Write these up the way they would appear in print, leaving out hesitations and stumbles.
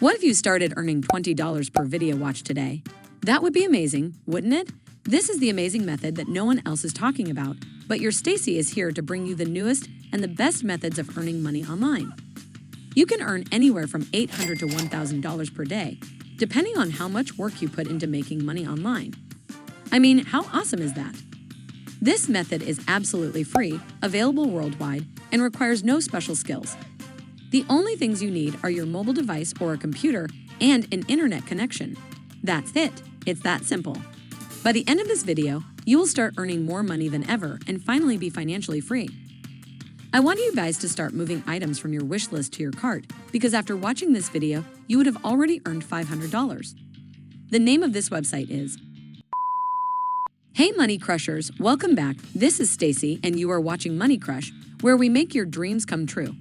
What if you started earning $20 per video watch today? That would be amazing, wouldn't it? This is the amazing method that no one else is talking about, but your Stacy is here to bring you the newest and the best methods of earning money online. You can earn anywhere from $800 to $1,000 per day, depending on how much work you put into making money online. I mean, how awesome is that? This method is absolutely free, available worldwide, and requires no special skills. The only things you need are your mobile device or a computer and an internet connection. That's it. It's that simple. By the end of this video, you will start earning more money than ever and finally be financially free. I want you guys to start moving items from your wish list to your cart because after watching this video, you would have already earned $500. The name of this website is Hey Money Crushers, welcome back. This is Stacy and you are watching Money Crush, where we make your dreams come true.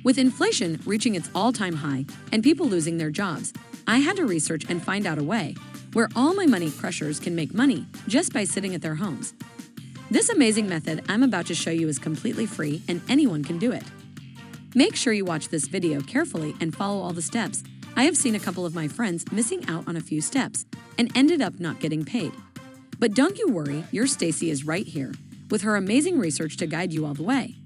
With inflation reaching its all-time high and people losing their jobs, I had to research and find out a way where all my money crushers can make money just by sitting at their homes. This amazing method I'm about to show you is completely free and anyone can do it. Make sure you watch this video carefully and follow all the steps. I have seen a couple of my friends missing out on a few steps and ended up not getting paid. But don't you worry, your Stacy is right here with her amazing research to guide you all the way.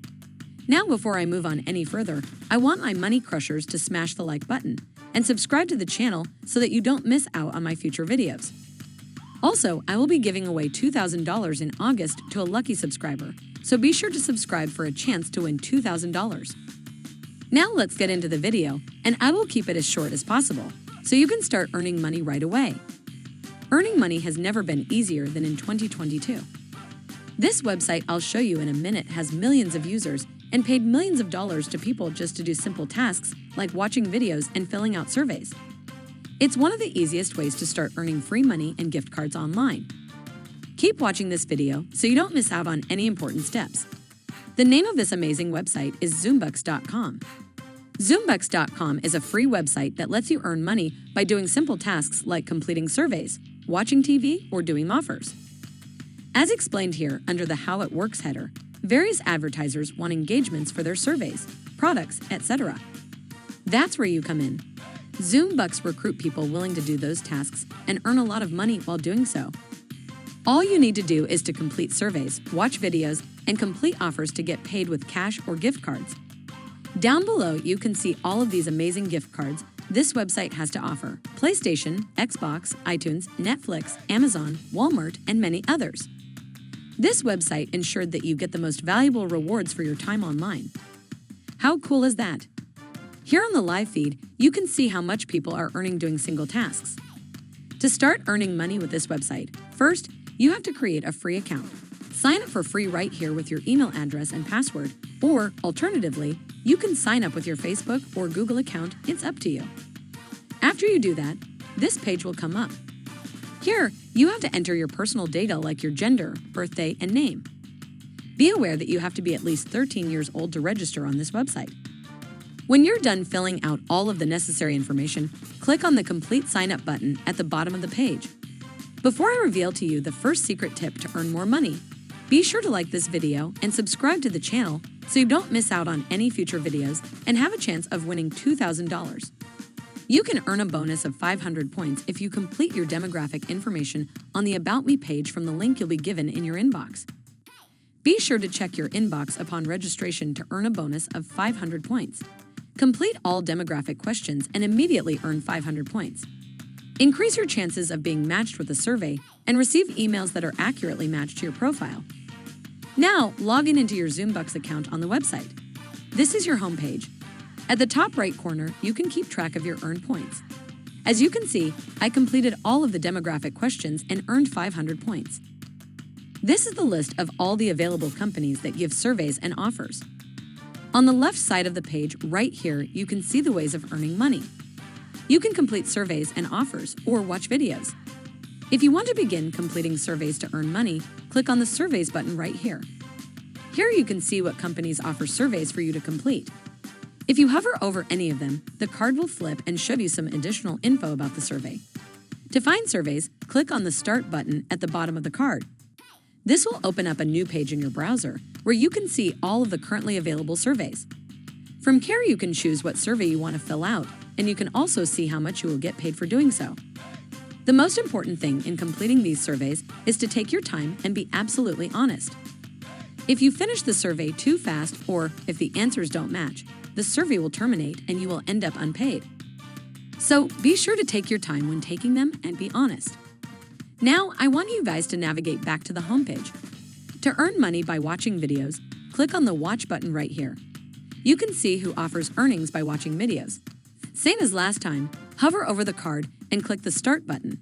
Now, before I move on any further, I want my money crushers to smash the like button and subscribe to the channel so that you don't miss out on my future videos. Also, I will be giving away $2,000 in August to a lucky subscriber, so be sure to subscribe for a chance to win $2,000. Now let's get into the video, and I will keep it as short as possible, so you can start earning money right away. Earning money has never been easier than in 2022. This website I'll show you in a minute has millions of users and paid millions of dollars to people just to do simple tasks like watching videos and filling out surveys. It's one of the easiest ways to start earning free money and gift cards online. Keep watching this video so you don't miss out on any important steps. The name of this amazing website is Zoombucks.com. Zoombucks.com is a free website that lets you earn money by doing simple tasks like completing surveys, watching TV, or doing offers. As explained here under the How It Works header, various advertisers want engagements for their surveys, products, etc. That's where you come in. Zoombucks recruit people willing to do those tasks and earn a lot of money while doing so. All you need to do is to complete surveys, watch videos, and complete offers to get paid with cash or gift cards. Down below, you can see all of these amazing gift cards this website has to offer: PlayStation, Xbox, iTunes, Netflix, Amazon, Walmart, and many others. This website ensured that you get the most valuable rewards for your time online. How cool is that? Here on the live feed, you can see how much people are earning doing single tasks. To start earning money with this website, first, you have to create a free account. Sign up for free right here with your email address and password, or alternatively, you can sign up with your Facebook or Google account. It's up to you. After you do that, this page will come up. Here, you have to enter your personal data like your gender, birthday, and name. Be aware that you have to be at least 13 years old to register on this website. When you're done filling out all of the necessary information, click on the Complete Sign Up button at the bottom of the page. Before I reveal to you the first secret tip to earn more money, be sure to like this video and subscribe to the channel so you don't miss out on any future videos and have a chance of winning $2,000. You can earn a bonus of 500 points if you complete your demographic information on the About Me page from the link you'll be given in your inbox. Be sure to check your inbox upon registration to earn a bonus of 500 points. Complete all demographic questions and immediately earn 500 points. Increase your chances of being matched with a survey and receive emails that are accurately matched to your profile. Now, log in into your Zoombucks account on the website. This is your homepage. At the top right corner, you can keep track of your earned points. As you can see, I completed all of the demographic questions and earned 500 points. This is the list of all the available companies that give surveys and offers. On the left side of the page, right here, you can see the ways of earning money. You can complete surveys and offers or watch videos. If you want to begin completing surveys to earn money, click on the Surveys button right here. Here you can see what companies offer surveys for you to complete. If you hover over any of them, the card will flip and show you some additional info about the survey. To find surveys, click on the Start button at the bottom of the card. This will open up a new page in your browser where you can see all of the currently available surveys. From here, you can choose what survey you want to fill out and you can also see how much you will get paid for doing so. The most important thing in completing these surveys is to take your time and be absolutely honest. If you finish the survey too fast or if the answers don't match, the survey will terminate and you will end up unpaid. So be sure to take your time when taking them and be honest. Now, I want you guys to navigate back to the homepage. To earn money by watching videos, click on the Watch button right here. You can see who offers earnings by watching videos. Same as last time, hover over the card and click the Start button.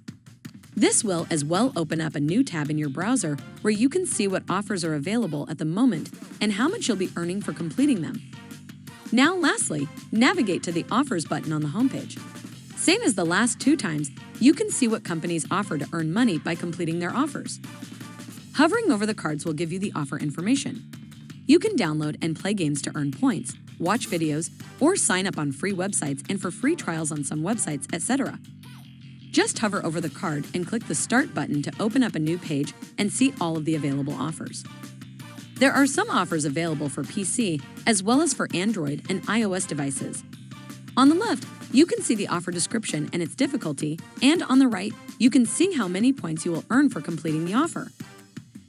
This will as well open up a new tab in your browser where you can see what offers are available at the moment and how much you'll be earning for completing them. Now, lastly, navigate to the Offers button on the homepage. Same as the last two times, you can see what companies offer to earn money by completing their offers. Hovering over the cards will give you the offer information. You can download and play games to earn points, watch videos, or sign up on free websites and for free trials on some websites, etc. Just hover over the card and click the Start button to open up a new page and see all of the available offers. There are some offers available for PC as well as for Android and iOS devices. On the left, you can see the offer description and its difficulty, and on the right, you can see how many points you will earn for completing the offer.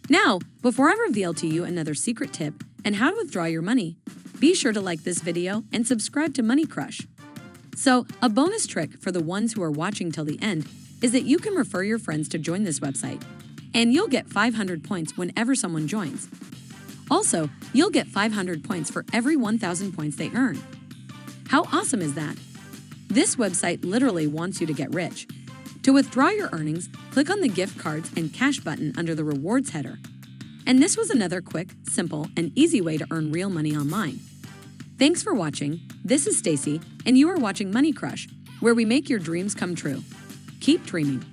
Now, before I reveal to you another secret tip and how to withdraw your money, be sure to like this video and subscribe to Money Crush. So, a bonus trick for the ones who are watching till the end is that you can refer your friends to join this website, and you'll get 500 points whenever someone joins. Also, you'll get 500 points for every 1,000 points they earn. How awesome is that? This website literally wants you to get rich. To withdraw your earnings, click on the Gift Cards and Cash button under the Rewards header. And this was another quick, simple, and easy way to earn real money online. Thanks for watching. This is Stacy, and you are watching Money Crush, where we make your dreams come true. Keep dreaming.